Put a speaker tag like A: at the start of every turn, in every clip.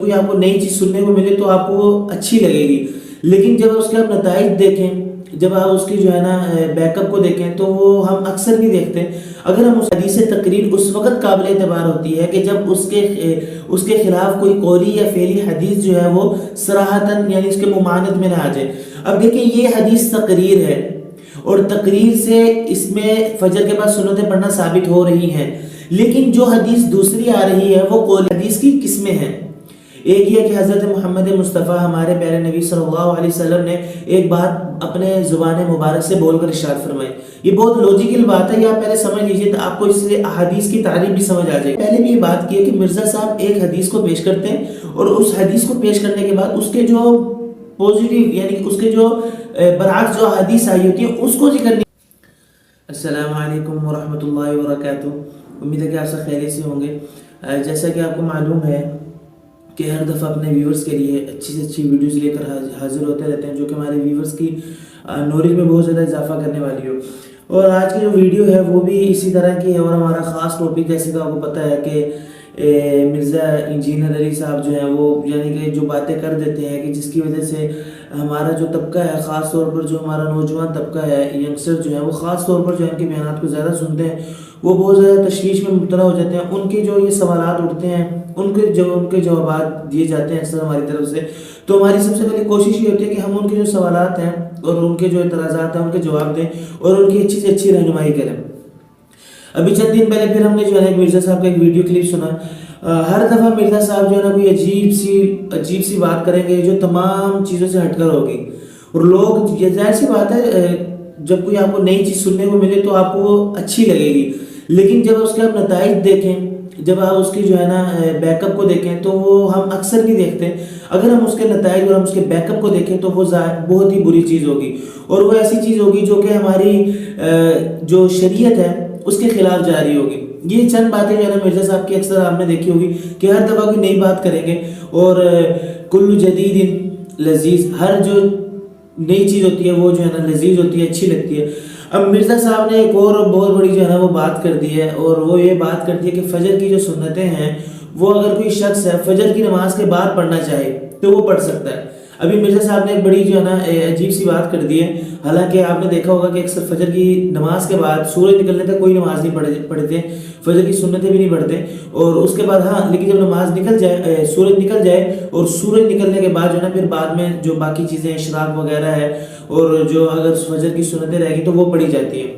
A: کوئی آپ کو نئی چیز سننے کو ملے تو آپ کو وہ اچھی لگے گی، لیکن جب اس کے آپ نتائج دیکھیں، جب آپ اس کی جو ہے نا بیک اپ کو دیکھیں تو وہ ہم اکثر نہیں دیکھتے۔ اگر ہم اس حدیث تقریر اس وقت قابل اعتبار ہوتی ہے کہ جب اس کے خلاف کوئی قولی یا فعلی حدیث جو ہے وہ صراحتاً یعنی اس کے ممانعت میں نہ آ جائے۔ اب دیکھیں یہ حدیث تقریر ہے، اور تقریر سے اس میں فجر کے بعد سنتیں پڑھنا ثابت ہو رہی ہیں، لیکن جو حدیث دوسری آ رہی ہے وہ قول حدیث کی قسمیں ہیں۔ ایک یہ کہ حضرت محمد مصطفیٰ ہمارے پیارے نبی صلی اللہ علیہ وسلم نے ایک بات اپنے زبان مبارک سے بول کر ارشاد فرمائی۔ یہ بہت لوجیکل بات ہے، یہ آپ پہلے سمجھ لیجئے تو آپ کو اس سے احادیث کی تعریف بھی سمجھ آ جائے۔ پہلے بھی یہ بات کی ہے کہ مرزا صاحب ایک حدیث کو پیش کرتے ہیں، اور اس حدیث کو پیش کرنے کے بعد اس کے جو پوزیٹیو یعنی اس کے جو برعکس جو حدیث آئی ہوتی ہے اس کو ذکر نہیں۔ السلام علیکم ورحمۃ اللہ وبرکاتہ، امید ہے کہ آپ سب خیریت سے ہوں گے۔ جیسا کہ آپ کو معلوم ہے کہ ہر دفعہ اپنے ویورز کے لیے اچھی سے اچھی ویڈیوز لے کر حاضر ہوتے رہتے ہیں، جو کہ ہمارے ویورز کی نالج میں بہت زیادہ اضافہ کرنے والی ہو۔ اور آج کی جو ویڈیو ہے وہ بھی اسی طرح کی ہے، اور ہمارا خاص ٹاپک جیسے کہ آپ کو پتہ ہے کہ مرزا انجینئر علی صاحب جو ہیں وہ یعنی کہ جو باتیں کر دیتے ہیں کہ جس کی وجہ سے ہمارا جو طبقہ ہے، خاص طور پر جو ہمارا نوجوان طبقہ ہے، ینگسٹر جو ہیں وہ خاص طور پر جو ان کے بیانات کو زیادہ سنتے ہیں، وہ بہت زیادہ تشویش میں مبتلا ہو جاتے ہیں۔ ان کے جو یہ سوالات اٹھتے ہیں، ان کے جوابات دیے جاتے ہیں اکثر ہماری طرف سے، تو ہماری سب سے پہلی کوشش یہ ہوتی ہے کہ ہم ان کے جو سوالات ہیں اور ان کے جو اعتراضات ہیں ان کے جواب دیں اور ان کی اچھی سے اچھی رہنمائی کریں۔ ابھی چند دن پہلے پھر ہم نے جو ہے مرزا صاحب کا ایک ویڈیو کلپ سنا۔ ہر دفعہ مرزا صاحب جو ہے نا کوئی عجیب سی بات کریں گے جو تمام چیزوں سے ہٹ کر ہوگی، اور لوگ یہ ظاہر سی بات ہے جب کوئی آپ کو نئی چیز سننے کو ملے تو آپ کو وہ اچھی لگے گی، لیکن جب اس کے آپ نتائج دیکھیں، جب آپ اس کی جو ہے نا بیک اپ کو دیکھیں تو وہ ہم اکثر نہیں دیکھتے۔ اگر ہم اس کے نتائج اور ہم اس کے بیک اپ کو دیکھیں تو وہ بہت ہی بری چیز ہوگی، اور وہ ایسی چیز ہوگی جو کہ ہماری جو شریعت ہے اس کے خلاف جاری ہوگی۔ یہ چند باتیں جو ہے نا مرزا صاحب کی اکثر آپ نے دیکھی ہوگی کہ ہر دفعہ کوئی نئی بات کریں گے، اور کل جدید لذیذ، ہر جو نئی چیز ہوتی ہے وہ جو ہے نا لذیذ ہوتی ہے، اچھی لگتی ہے۔ اب مرزا صاحب نے ایک اور بہت بڑی جو ہے نا وہ بات کر دی ہے، اور وہ یہ بات کر دی ہے کہ فجر کی جو سنتیں ہیں وہ اگر کوئی شخص ہے فجر کی نماز کے بعد پڑھنا چاہے تو وہ پڑھ سکتا ہے۔ ابھی مرزا صاحب نے ایک بڑی جو ہے نا عجیب سی بات کر دی ہے، حالانکہ آپ نے دیکھا ہوگا کہ اکثر فجر کی نماز کے بعد سورج نکلنے تک کوئی نماز نہیں پڑھتے، فجر کی سنتیں بھی نہیں پڑھتے، اور اس کے بعد ہاں لیکن جب نماز نکل جائے، سورج نکل جائے، اور سورج نکلنے کے بعد جو ہے نا پھر بعد میں جو باقی چیزیں اشراق وغیرہ ہے، اور جو اگر فجر کی سنتیں رہ گی تو وہ پڑھی جاتی ہیں،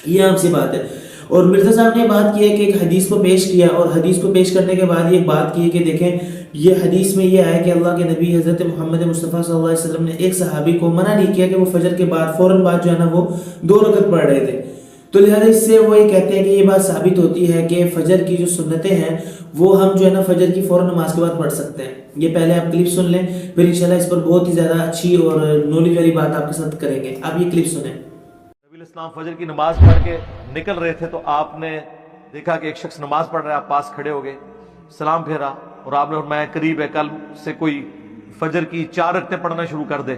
A: یہ عام سی بات ہے۔ اور مرزا صاحب نے بات کی ہے کہ ایک حدیث کو پیش کیا، اور حدیث کو پیش کرنے کے بعد یہ بات کی ہے کہ دیکھیں یہ حدیث میں یہ ہے کہ اللہ کے نبی حضرت محمد مصطفیٰ صلی اللہ علیہ وسلم نے ایک صحابی کو منع نہیں کیا کہ وہ فجر کے بعد فوراً بعد جو ہے نا وہ 2 رکعت پڑھ رہے تھے، تو لہٰذا اس سے وہ یہ کہتے ہیں کہ یہ بات ثابت ہوتی ہے کہ فجر کی جو سنتیں ہیں وہ ہم جو ہے نا فجر کی فوراً نماز کے بعد پڑھ سکتے ہیں۔ یہ پہلے آپ کلپ سن لیں، پھر انشاءاللہ اس پر بہت ہی زیادہ اچھی اور نالج والی بات آپ کے ساتھ کریں گے۔ آپ یہ کلپ سنیں۔
B: نبی اسلام فجر کی نماز پڑھ کے نکل رہے تھے تو آپ نے دیکھا کہ ایک شخص نماز پڑھ رہا ہے، آپ پاس کھڑے ہو گئے، سلام پھیرا، اور آپ نے فرمایا قریب ہے کل سے کوئی فجر کی 4 رکعتیں پڑھنا شروع کر دے،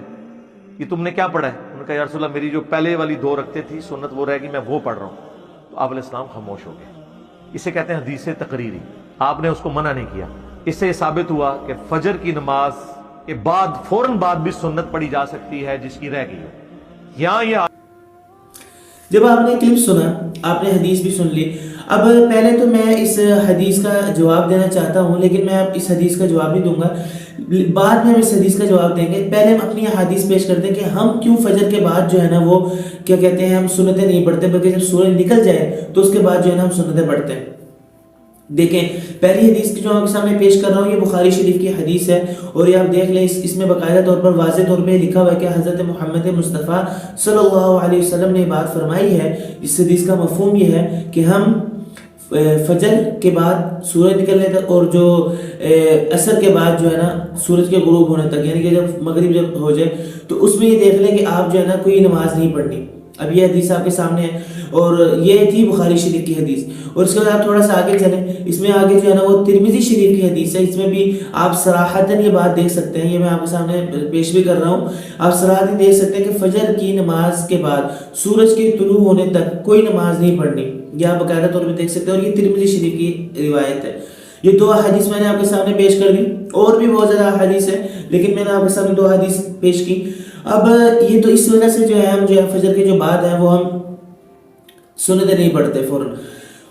B: یہ تم نے کیا پڑھا ہے؟ انہوں نے کہا یا رسول اللہ میری جو پہلے والی 2 رکعتیں تھی سنت وہ رہ گئی، میں وہ پڑھ رہا ہوں۔ تو آپ علیہ السلام خاموش ہو گئے۔ اسے کہتے ہیں حدیث تقریری، آپ نے اس کو منع نہیں کیا۔ اس سے یہ ثابت ہوا کہ فجر کی نماز کے بعد فوراً بعد بھی سنت پڑھی جا سکتی ہے جس کی رہ گئی ہو۔ یہاں یہ
A: جب آپ نے کلپ سنا، آپ نے حدیث بھی سن لی، اب پہلے تو میں اس حدیث کا جواب دینا چاہتا ہوں، لیکن میں اب اس حدیث کا جواب نہیں دوں گا، بعد میں ہم اس حدیث کا جواب دیں گے۔ پہلے ہم اپنی حدیث پیش کرتے ہیں کہ ہم کیوں فجر کے بعد جو ہے نا وہ کیا کہتے ہیں ہم سنتیں نہیں پڑھتے، بلکہ جب سورج نکل جائے تو اس کے بعد جو ہے نا ہم سنتیں پڑھتے ہیں۔ دیکھیں پہلی حدیث کی جو آپ کے سامنے پیش کر رہا ہوں یہ بخاری شریف کی حدیث ہے، اور یہ آپ دیکھ لیں اس میں باقاعدہ طور پر واضح طور پہ لکھا ہوا ہے کہ حضرت محمد مصطفیٰ صلی اللہ علیہ وسلم نے بات فرمائی ہے۔ اس حدیث کا مفہوم یہ ہے کہ ہم فجر کے بعد سورج نکلنے تک اور جو عصر کے بعد جو ہے نا سورج کے غروب ہونے تک، یعنی کہ جب مغرب جب ہو جائے تو اس میں یہ دیکھ لیں کہ آپ جو ہے نا کوئی نماز نہیں پڑھنی۔ اب یہ حدیث آپ کے سامنے ہے، اور یہ تھی بخاری شریف کی حدیث۔ اور اس کے بعد آپ تھوڑا سا آگے چلیں، اس میں آگے جو ہے نا وہ ترمذی شریف کی حدیث ہے، اس میں بھی آپ صراحتاً یہ بات دیکھ سکتے ہیں، یہ میں آپ کے سامنے پیش بھی کر رہا ہوں، آپ صراحتاً دیکھ سکتے ہیں کہ فجر کی نماز کے بعد سورج کے طلوع ہونے تک کوئی نماز نہیں پڑھنی، یہ آپ باقاعدہ طور پہ دیکھ سکتے ہیں، اور یہ ترمذی شریف کی روایت ہے۔ یہ 2 حدیث میں نے آپ کے سامنے پیش کر دی، اور بھی بہت زیادہ حدیث ہے لیکن میں نے آپ کے سامنے 2 حدیث پیش کی۔ اب یہ تو اس وجہ سے جو ہے ہم جو ہے فجر کے جو بعد ہیں وہ ہم سنتیں نہیں پڑھتے فوراً۔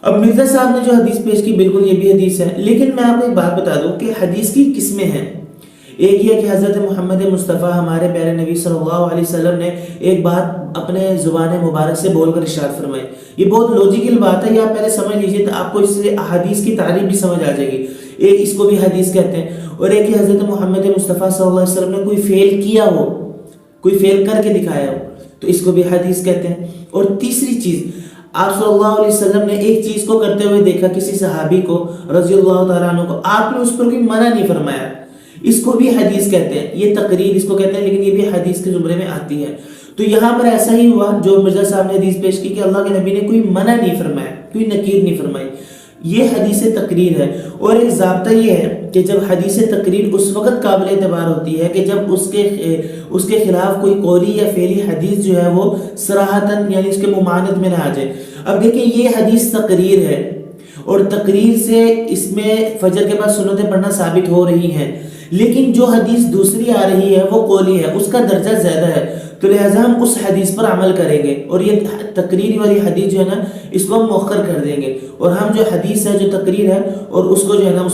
A: اب مرزا صاحب نے جو حدیث پیش کی بالکل یہ بھی حدیث ہے، لیکن میں آپ کو ایک بات بتا دوں کہ حدیث کی قسمیں ہیں۔ ایک یہ کہ حضرت محمد مصطفیٰ ہمارے پیارے نبی صلی اللہ علیہ وسلم نے ایک بات اپنے زبان مبارک سے بول کر ارشاد فرمائی، یہ بہت لوجیکل بات ہے، یہ آپ پہلے سمجھ لیجئے تو آپ کو اس سے احادیث کی تعریف بھی سمجھ آ جائے گی۔ ایک اس کو بھی حدیث کہتے ہیں، اور ایک کہ حضرت محمد مصطفیٰ صلی اللہ علیہ وسلم نے کوئی فعل کیا ہو، کوئی فعل کر کے دکھایا ہو، تو اس کو بھی حدیث کہتے ہیں۔ اور تیسری چیز، آپ صلی اللہ علیہ وسلم نے ایک چیز کو کرتے ہوئے دیکھا، کسی صحابی کو رضی اللہ تعالیٰ عنہ کو، آپ نے اس پر کوئی منع نہیں فرمایا، اس کو بھی حدیث کہتے ہیں۔ یہ تقریر اس کو کہتے ہیں، لیکن یہ بھی حدیث کے زمرے میں آتی ہے۔ تو یہاں پر ایسا ہی ہوا جو مرزا صاحب نے حدیث پیش کی کہ اللہ کے نبی نے کوئی منع نہیں فرمایا، کوئی نکیر نہیں فرمائی، یہ حدیث تقریر ہے۔ اور ایک ضابطہ یہ ہے کہ جب حدیث تقریر اس وقت قابل اعتبار ہوتی ہے کہ جب اس کے خلاف کوئی قولی یا فعلی حدیث جو ہے وہ صراحتاً یعنی اس کے ممانعت میں نہ آ جائے۔ اب دیکھیں یہ حدیث تقریر ہے، اور تقریر سے اس میں فجر کے بعد سنتیں پڑھنا ثابت ہو رہی ہیں، لیکن جو حدیث دوسری آ رہی ہے وہ قولی ہے، اس کا درجہ زیادہ ہے، تو لہٰذا ہم اس حدیث پر عمل کریں گے، اور یہ تقریر والی حدیث جو ہے نا اس کو ہم مؤخر کر دیں گے، اور ہم جو حدیث ہے جو تقریر ہے اور اس کو جو ہے نا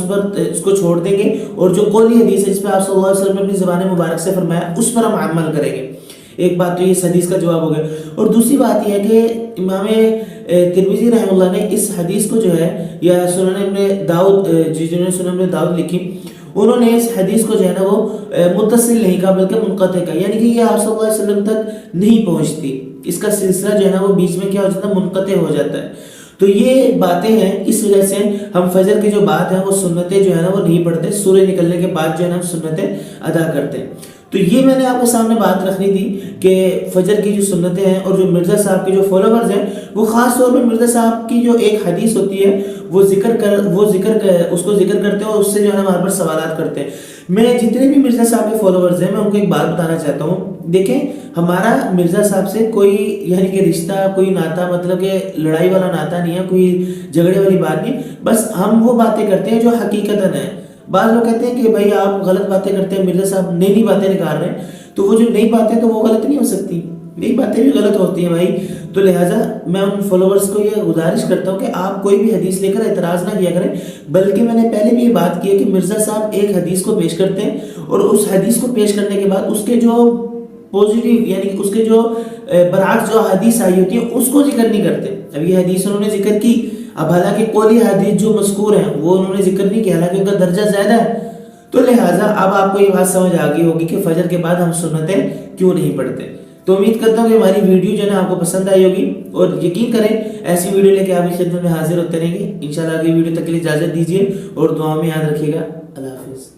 A: اس کو چھوڑ دیں گے، اور جو قولی حدیث ہے جس پہ آپ صلی اللہ علیہ وسلم نے اپنی زبان مبارک سے فرمایا اس پر ہم عمل کریں گے۔ ایک بات تو یہ اس حدیث کا جواب ہو گیا۔ اور دوسری بات یہ ہے کہ امام ترمذی رحمہ اللہ نے اس حدیث کو جو ہے یا سنن ابن داؤد جنہوں نے سنن ابن داؤد لکھی، انہوں نے اس حدیث کو جو ہے نا وہ متصل نہیں کہا بلکہ منقطع کہا، یعنی کہ یہ آپ صلی اللہ علیہ وسلم تک نہیں پہنچتی، اس کا سلسلہ جو ہے نا وہ بیچ میں کیا ہو جاتا ہے، منقطع ہو جاتا ہے۔ تو یہ باتیں ہیں، اس وجہ سے ہم فجر کی جو بات ہے وہ سنتیں جو ہے نا وہ نہیں پڑھتے، سورج نکلنے کے بعد جو ہے نا ہم سنتیں ادا کرتے ہیں۔ تو یہ میں نے آپ کے سامنے بات رکھنی تھی کہ فجر کی جو سنتیں ہیں، اور جو مرزا صاحب کے جو فالوورز ہیں وہ خاص طور پہ مرزا صاحب کی جو ایک حدیث ہوتی ہے وہ اس کو ذکر کرتے ہیں، اور اس سے جو ہے ہمارے پر سوالات کرتے ہیں۔ میں جتنے بھی مرزا صاحب کے فالوورز ہیں میں ان کو ایک بات بتانا چاہتا ہوں، دیکھیں ہمارا مرزا صاحب سے کوئی یعنی کہ رشتہ، کوئی ناتا، مطلب کہ لڑائی والا ناتا نہیں ہے، کوئی جھگڑے والی بات نہیں، بس ہم وہ باتیں کرتے ہیں جو حقیقتاً ہیں۔ بعض لوگ کہتے ہیں کہ بھائی آپ غلط باتیں کرتے ہیں، مرزا صاحب نئی باتیں نکال رہے ہیں، تو وہ جو نئی باتیں تو وہ غلط نہیں ہو سکتی، نئی باتیں بھی غلط ہوتی ہیں بھائی۔ تو لہٰذا میں ان فالوورز کو یہ گزارش کرتا ہوں کہ آپ کوئی بھی حدیث لے کر اعتراض نہ کیا کریں، بلکہ میں نے پہلے بھی یہ بات کی ہے کہ مرزا صاحب ایک حدیث کو پیش کرتے ہیں، اور اس حدیث کو پیش کرنے کے بعد اس کے جو پوزیٹیو یعنی کہ اس کے جو برعکس جو حدیث آئی ہوتی ہے اس کو ذکر نہیں کرتے۔ اب یہ حدیث انہوں نے ذکر کی، اب حالانکہ قولی حدیث جو مذکور ہیں وہ انہوں نے ذکر نہیں کیا، حالانکہ ان کا درجہ زیادہ ہے، تو لہٰذا اب آپ کو یہ بات سمجھ آ گئی ہوگی کہ فجر کے بعد ہم سنتیں کیوں نہیں پڑھتے۔ تو امید کرتا ہوں کہ ہماری ویڈیو جو ہے نا آپ کو پسند آئی ہوگی، اور یقین کریں ایسی ویڈیو لے کے آپ کی خدمت میں حاضر ہوتے رہیں گے۔ انشاءاللہ اگلی ویڈیو تک کے لیے اجازت دیجیے، اور دعا میں یاد رکھیے گا۔ اللہ حافظ۔